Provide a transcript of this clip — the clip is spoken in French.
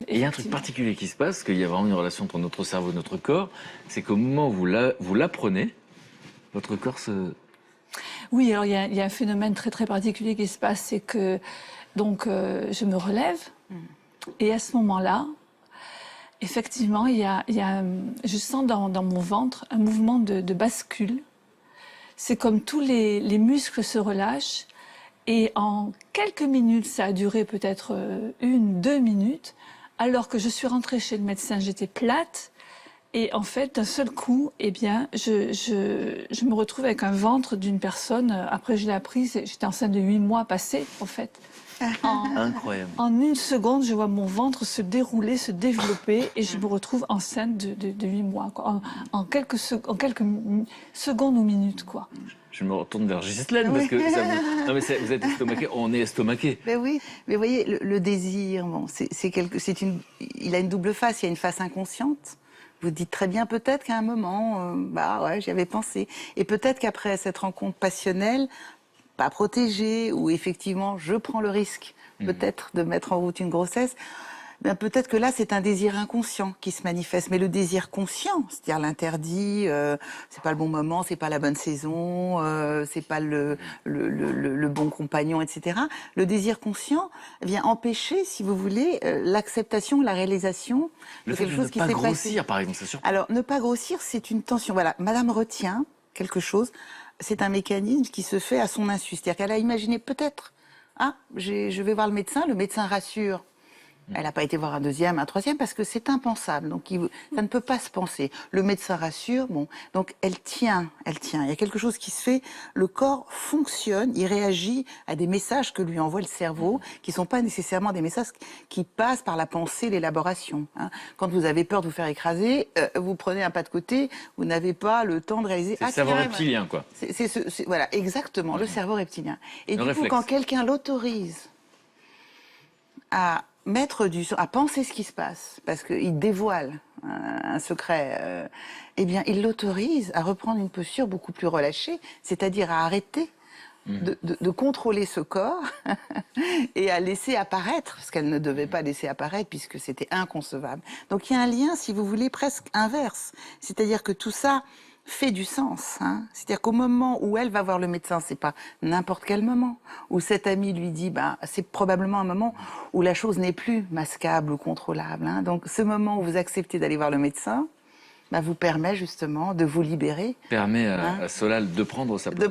Et il y a un truc particulier qui se passe, qu'il y a vraiment une relation entre notre cerveau et notre corps, c'est qu'au moment où vous l'apprenez, votre corps se... Oui, alors il y a un phénomène très particulier qui se passe, c'est que donc je me relève et à ce moment-là, effectivement, je sens dans mon ventre un mouvement de bascule. C'est comme tous les muscles se relâchent et en quelques minutes, ça a duré peut-être 1-2 minutes, alors que je suis rentrée chez le médecin, j'étais plate. Et en fait, d'un seul coup, eh bien, je me retrouve avec un ventre d'une personne. Après, je l'ai appris, j'étais enceinte de 8 mois passés, en fait. Incroyable. En 1 seconde, je vois mon ventre se dérouler, se développer, et je me retrouve enceinte de 8 mois, quoi. En quelques secondes ou minutes, quoi. Je me retourne vers Ghislaine parce que ça vous... Non mais vous êtes estomaqué, on est estomaqué. Mais oui, mais vous voyez, le désir, bon, il a une double face. Il y a une face inconsciente. Vous dites très bien, peut-être qu'à un moment, bah ouais, j'y avais pensé. Et peut-être qu'après cette rencontre passionnelle, pas protégée, où effectivement je prends le risque, peut-être, de mettre en route une grossesse, ben peut-être que là c'est un désir inconscient qui se manifeste. Mais le désir conscient, c'est-à-dire l'interdit, c'est pas le bon moment, c'est pas la bonne saison, c'est pas le bon compagnon, etc. Le désir conscient vient empêcher, si vous voulez, l'acceptation, la réalisation Le de fait quelque de chose ne qui pas s'est grossir, passé. par exemple, c'est sûr. Alors, ne pas grossir, c'est une tension. Voilà, Madame retient quelque chose. C'est un mécanisme qui se fait à son insu. C'est-à-dire qu'elle a imaginé peut-être, ah, je vais voir le médecin rassure. Elle n'a pas été voir un deuxième, un troisième, parce que c'est impensable. Donc, ça ne peut pas se penser. Le médecin rassure, bon. Donc, elle tient. Il y a quelque chose qui se fait. Le corps fonctionne, il réagit à des messages que lui envoie le cerveau, qui ne sont pas nécessairement des messages qui passent par la pensée, l'élaboration. Hein. Quand vous avez peur de vous faire écraser, vous prenez un pas de côté, vous n'avez pas le temps de réaliser. C'est le cerveau reptilien, quoi. Voilà, exactement, le cerveau reptilien. Et Le du réflexe. coup, quand quelqu'un l'autorise à à penser ce qui se passe, parce qu'il dévoile un secret, eh bien, il l'autorise à reprendre une posture beaucoup plus relâchée, c'est-à-dire à arrêter de contrôler ce corps et à laisser apparaître ce qu'elle ne devait pas laisser apparaître puisque c'était inconcevable. Donc il y a un lien, si vous voulez, presque inverse. C'est-à-dire que tout ça fait du sens. Hein. C'est-à-dire qu'au moment où elle va voir le médecin, c'est pas n'importe quel moment, où cet ami lui dit, bah, c'est probablement un moment où la chose n'est plus masquable ou contrôlable. Hein. Donc ce moment où vous acceptez d'aller voir le médecin, bah, vous permet justement de vous libérer. Permet à Solal de prendre sa place.